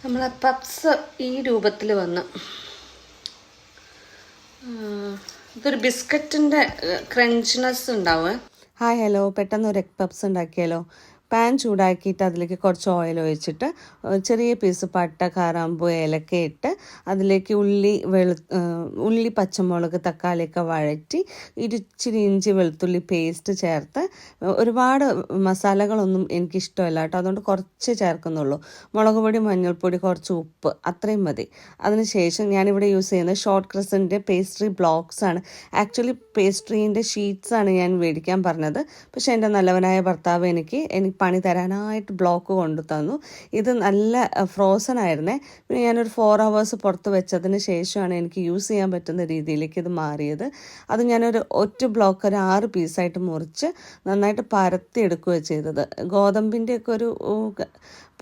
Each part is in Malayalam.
നമ്മളെ പപ്സ് ഈ രൂപത്തിൽ വന്ന് ഇതൊരു ബിസ്ക്കറ്റിൻ്റെ ക്രഞ്ചിനെസ് ഉണ്ടാവുക. ഹായ് ഹലോ, പെട്ടെന്ന് ഒരു എഗ് പപ്സ് ഉണ്ടാക്കിയാലോ. പാൻ ചൂടാക്കിയിട്ട് അതിലേക്ക് കുറച്ച് ഓയിൽ ഒഴിച്ചിട്ട് ചെറിയ പീസ് പട്ട, കാറാമ്പൂ, ഏലക്ക ഇട്ട് അതിലേക്ക് ഉള്ളി, പച്ചമുളക്, തക്കാളിയൊക്കെ വഴറ്റി ഇച്ചിരി ഇഞ്ചി വെളുത്തുള്ളി പേസ്റ്റ് ചേർത്ത്. ഒരുപാട് മസാലകളൊന്നും എനിക്കിഷ്ടമല്ല കേട്ടോ, അതുകൊണ്ട് കുറച്ച് ചേർക്കുന്നുള്ളൂ. മുളക് പൊടി, മഞ്ഞൾപ്പൊടി, കുറച്ച് ഉപ്പ്, അത്രയും മതി. അതിനുശേഷം ഞാനിവിടെ യൂസ് ചെയ്യുന്നത് ഷോർട്ട് ക്രസൻ്റെ പേസ്ട്രി ബ്ലോക്സ് ആണ്. ആക്ച്വലി പേസ്ട്രീൻ്റെ ഷീറ്റ്സാണ് ഞാൻ മേടിക്കാൻ പറഞ്ഞത്. പക്ഷേ എൻ്റെ നല്ലവനായ ഭർത്താവ് എനിക്ക് പണി തരാനായിട്ട് ബ്ലോക്ക് കൊണ്ടു തന്നു. ഇത് നല്ല ഫ്രോസൺ ആയിരുന്നേ. പിന്നെ ഞാനൊരു 4 hours പുറത്ത് വെച്ചതിന് ശേഷമാണ് എനിക്ക് യൂസ് ചെയ്യാൻ പറ്റുന്ന രീതിയിലേക്ക് ഇത് മാറിയത്. അത് ഞാനൊരു ഒറ്റ ബ്ലോക്ക് ഒരു 6 പീസായിട്ട് മുറിച്ച് നന്നായിട്ട് പരത്തി എടുക്കുകയാണ് ചെയ്തത്. ഗോതമ്പിൻ്റെയൊക്കെ ഒരു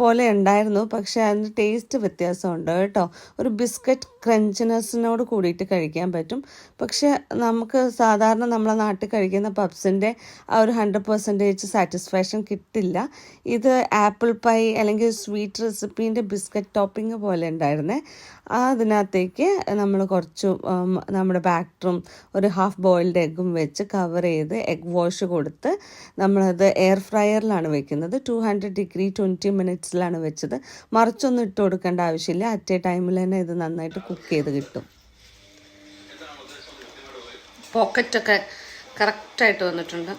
പോലെ ഉണ്ടായിരുന്നു, പക്ഷേ അതിൻ്റെ ടേസ്റ്റ് വ്യത്യാസമുണ്ട് കേട്ടോ. ഒരു ബിസ്ക്കറ്റ് ക്രഞ്ചിനെസ്സിനോട് കൂടിയിട്ട് കഴിക്കാൻ പറ്റും. പക്ഷേ നമുക്ക് സാധാരണ നമ്മളെ നാട്ടിൽ കഴിക്കുന്ന പപ്സിൻ്റെ ആ ഒരു 100% സാറ്റിസ്ഫാക്ഷൻ കിട്ടില്ല. ഇത് ആപ്പിൾ പൈ അല്ലെങ്കിൽ സ്വീറ്റ് റെസിപ്പീൻ്റെ ബിസ്ക്കറ്റ് ടോപ്പിംഗ് പോലെ ഉണ്ടായിരുന്നേ. അതിനകത്തേക്ക് നമ്മൾ കുറച്ച് നമ്മുടെ ബാറ്ററും ഒരു ഹാഫ് ബോയിൽഡ് എഗ്ഗും വെച്ച് കവർ ചെയ്ത് എഗ് വാഷ് കൊടുത്ത് നമ്മളത് എയർ ഫ്രയറിലാണ് വെക്കുന്നത്. 200 degree 20 minutesലാണ് വെച്ചത്. മറിച്ചൊന്നും ഇട്ട് കൊടുക്കേണ്ട ആവശ്യമില്ല. അറ്റ് എ ടൈമിൽ തന്നെ ഇത് നന്നായിട്ട് കുക്ക് ചെയ്ത് കിട്ടും. പോക്കറ്റൊക്കെ കറക്റ്റായിട്ട് വന്നിട്ടുണ്ട്.